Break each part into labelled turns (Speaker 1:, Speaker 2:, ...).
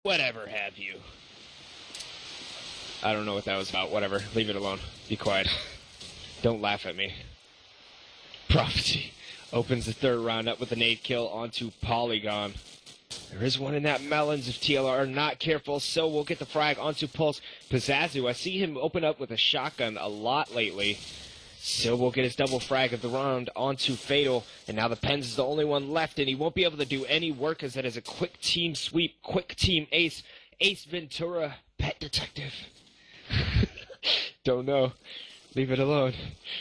Speaker 1: whatever have you. I don't know what that was about. Whatever. Leave it alone. Be quiet. Don't laugh at me. Prophecy opens the third round up with a nade kill onto Polygon. There is one in that melons if TLR are not careful, so we'll get the frag onto Pulse. Pazazu, I see him open up with a shotgun a lot lately. So we'll get his double frag of the round onto Fatal, and now the Pens is the only one left, and he won't be able to do any work as that is a quick team sweep, quick team ace, Ace Ventura, pet detective. Don't know. Leave it alone.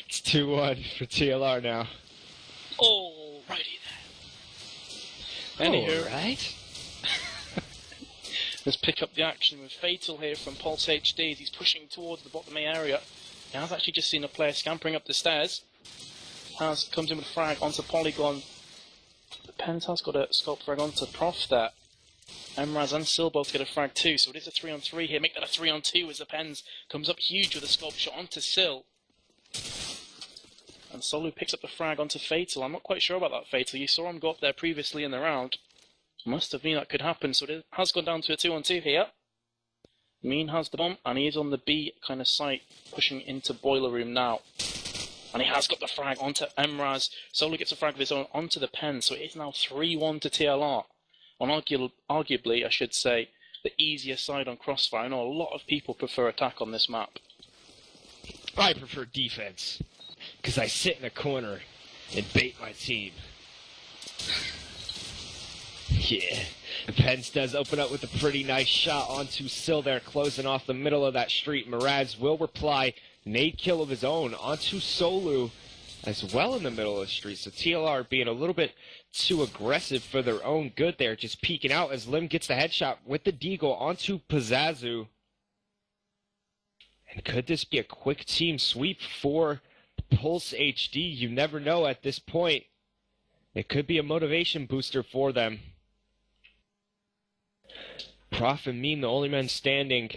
Speaker 1: It's 2-1 for TLR now.
Speaker 2: Alrighty then. Anywho,
Speaker 1: right.
Speaker 2: Let's pick up the action with Fatal here from Pulse HD as he's pushing towards the bottom A area. He has actually just seen a player scampering up the stairs. Comes in with a frag onto Polygon. The Pens has got a scope frag onto Prof there. Emraz and Sil both get a frag too, so it is a 3-on-3 here. Make that a 3-on-2 as the Pens comes up huge with a scope shot onto Sil. And Solu picks up the frag onto Fatal. I'm not quite sure about that, Fatal. You saw him go up there previously in the round. Must have been that could happen, so it has gone down to a 2-on-2 here. Mean has the bomb, and he is on the B kind of site, pushing into Boiler Room now. And he has got the frag onto Emraz. Solo gets a frag of his own onto the Pen, so it is now 3-1 to TLR. On arguably, I should say, the easier side on Crossfire. I know a lot of people prefer attack on this map.
Speaker 1: I prefer defense, because I sit in a corner and bait my team. Yeah, the Pens does open up with a pretty nice shot onto Sil there, closing off the middle of that street. Miraz will reply, nade kill of his own onto Solu as well in the middle of the street. So TLR being a little bit too aggressive for their own good there, just peeking out as Lim gets the headshot with the deagle onto Pazazu. And could this be a quick team sweep for Pulse HD? You never know at this point. It could be a motivation booster for them. Prof and Meme, the only men standing.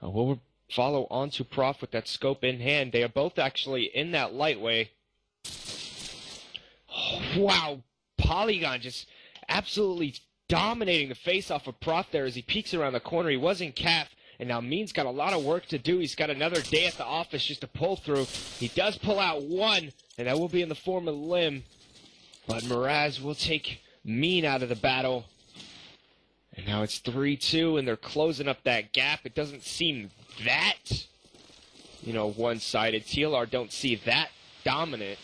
Speaker 1: We'll follow on to Prof with that scope in hand. They are both actually in that lightway. Oh, wow, Polygon just absolutely dominating the face off of Prof there as he peeks around the corner. He was in calf, and now Mean's got a lot of work to do. He's got another day at the office just to pull through. He does pull out one, and that will be in the form of Lim. But Miraz will take Mean out of the battle. And now it's 3-2, and they're closing up that gap. It doesn't seem that, one-sided. TLR don't see that dominant.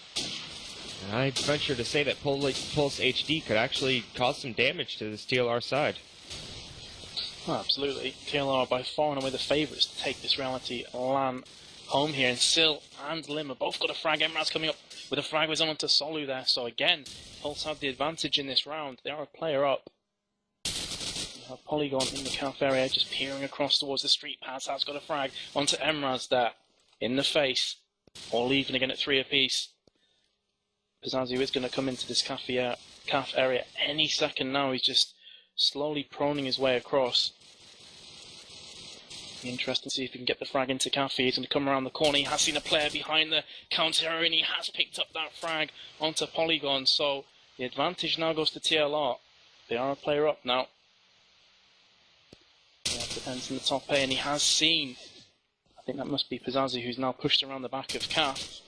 Speaker 1: And I venture to say that Pulse HD could actually cause some damage to this TLR side.
Speaker 2: Oh, absolutely. TLR are by far and away the favourites to take this reality LAN home here. And Sil and Lim have both got a frag. Emraz coming up with a frag was on to Solu there. So again, Pulse have the advantage in this round. They are a player up. We have Polygon in the calf area, just peering across towards the street. Paz has got a frag onto Emraz there. In the face. All even again at 3 apiece. Pazazu is going to come into this calf area any second now. He's just slowly proning his way across. Interesting to see if he can get the frag into Cafe. He's going to come around the corner. He has seen a player behind the counter area, and he has picked up that frag onto Polygon. So the advantage now goes to TLR. They are a player up now. Yeah, depends on the top A, and he has seen. I think that must be Pazazu, who's now pushed around the back of Calf.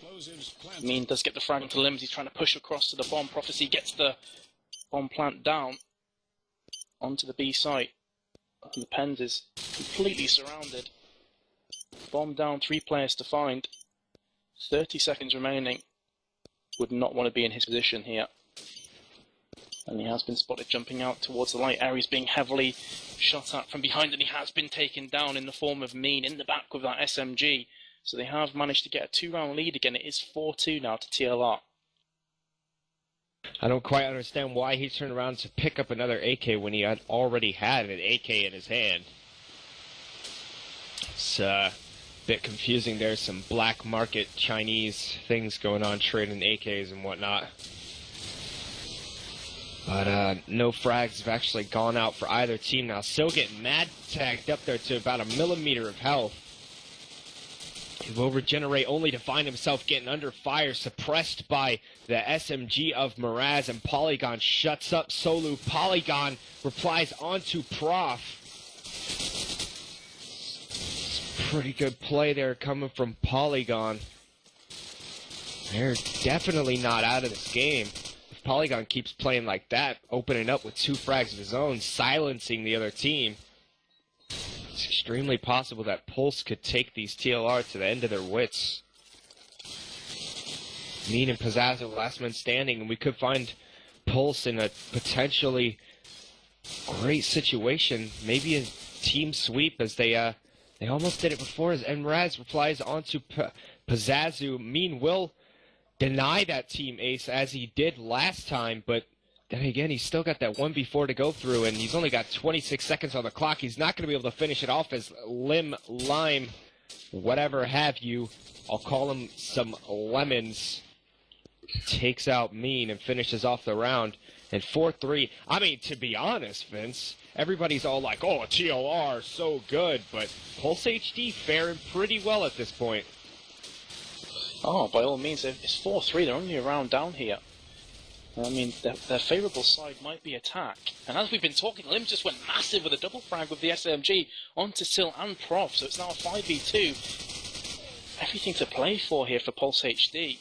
Speaker 2: Mean does get the frag onto Limbs. He's trying to push across to the bomb. Prophecy gets the bomb plant down onto the B site. And the Pens is completely surrounded. Bomb down, 3 players to find. 30 seconds remaining. Would not want to be in his position here. And he has been spotted jumping out towards the light area. He's being heavily shot at from behind, and he has been taken down in the form of Mean in the back with that SMG. So they have managed to get a 2-round lead again. It is 4-2 now to TLR.
Speaker 1: I don't quite understand why he turned around to pick up another AK when he had already had an AK in his hand. It's a bit confusing. There's some black market Chinese things going on, trading AKs and whatnot. But no frags have actually gone out for either team now. Still getting mad tagged up there to about 1 millimeter of health. He will regenerate only to find himself getting under fire, suppressed by the SMG of Miraz, and Polygon shuts up Solu. Polygon replies onto Prof. pretty good play there coming from Polygon. They're definitely not out of this game. If Polygon keeps playing like that, opening up with 2 frags of his own, silencing the other team, it's extremely possible that Pulse could take these TLR to the end of their wits. Mean and Pizzazzo last man standing, and we could find Pulse in a potentially great situation. Maybe a team sweep, as they almost did it before, as Mraz replies onto Pizzazzo. Mean will deny that team ace as he did last time, but then again, he's still got that 1v4 to go through, and he's only got 26 seconds on the clock. He's not going to be able to finish it off as Lime, whatever have you, I'll call him some lemons, takes out Mean and finishes off the round. And 4-3, I mean, to be honest, Vince, everybody's all like, oh, TLR, so good, but Pulse HD faring pretty well at this point.
Speaker 2: Oh, by all means, it's 4-3. They're only a round down here. I mean, their favourable side might be attack. And as we've been talking, Lim just went massive with a double frag with the SMG onto Sil and Prof. So it's now a 5v2. Everything to play for here for Pulse HD.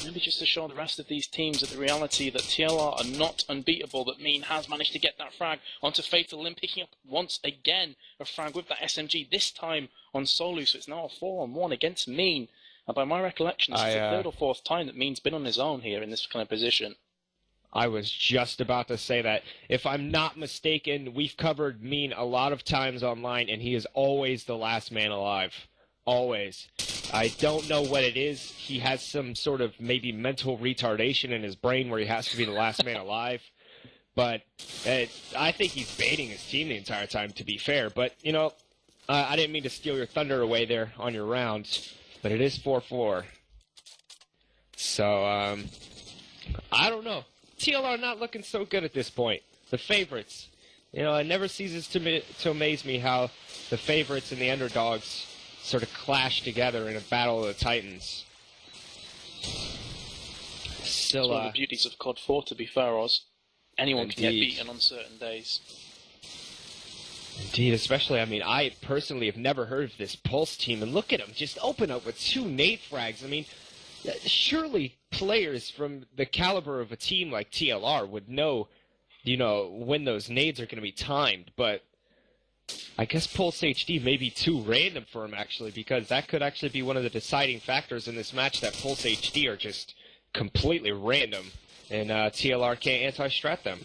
Speaker 2: Maybe just to show the rest of these teams that the reality that TLR are not unbeatable, that Mean has managed to get that frag onto Fatal. Lim picking up once again a frag with that SMG, this time on Solu, so it's now a 4-on-1 against Mean. And by my recollection, this is the 3rd or 4th time that Mean's been on his own here in this kind of position.
Speaker 1: I was just about to say that. If I'm not mistaken, we've covered Mean a lot of times online, and he is always the last man alive. Always. I don't know what it is. He has some sort of maybe mental retardation in his brain where he has to be the last man alive. But I think he's baiting his team the entire time, to be fair. But, you know, I didn't mean to steal your thunder away there on your rounds, but it is 4-4. So, I don't know. TLR not looking so good at this point. The favorites. You know, it never ceases to amaze me how the favorites and the underdogs sort of clash together in a battle of the Titans. Still,
Speaker 2: it's one of the beauties of COD 4, to be fair, Oz. Anyone
Speaker 1: indeed.
Speaker 2: can get beaten on certain days.
Speaker 1: Indeed, especially, I mean, I personally have never heard of this Pulse team, and look at them, just open up with 2 nade frags. I mean, surely players from the caliber of a team like TLR would know, you know, when those nades are going to be timed, but I guess Pulse HD may be too random for him, actually, because that could actually be one of the deciding factors in this match, that Pulse HD are just completely random, and TLR can't anti-strat them.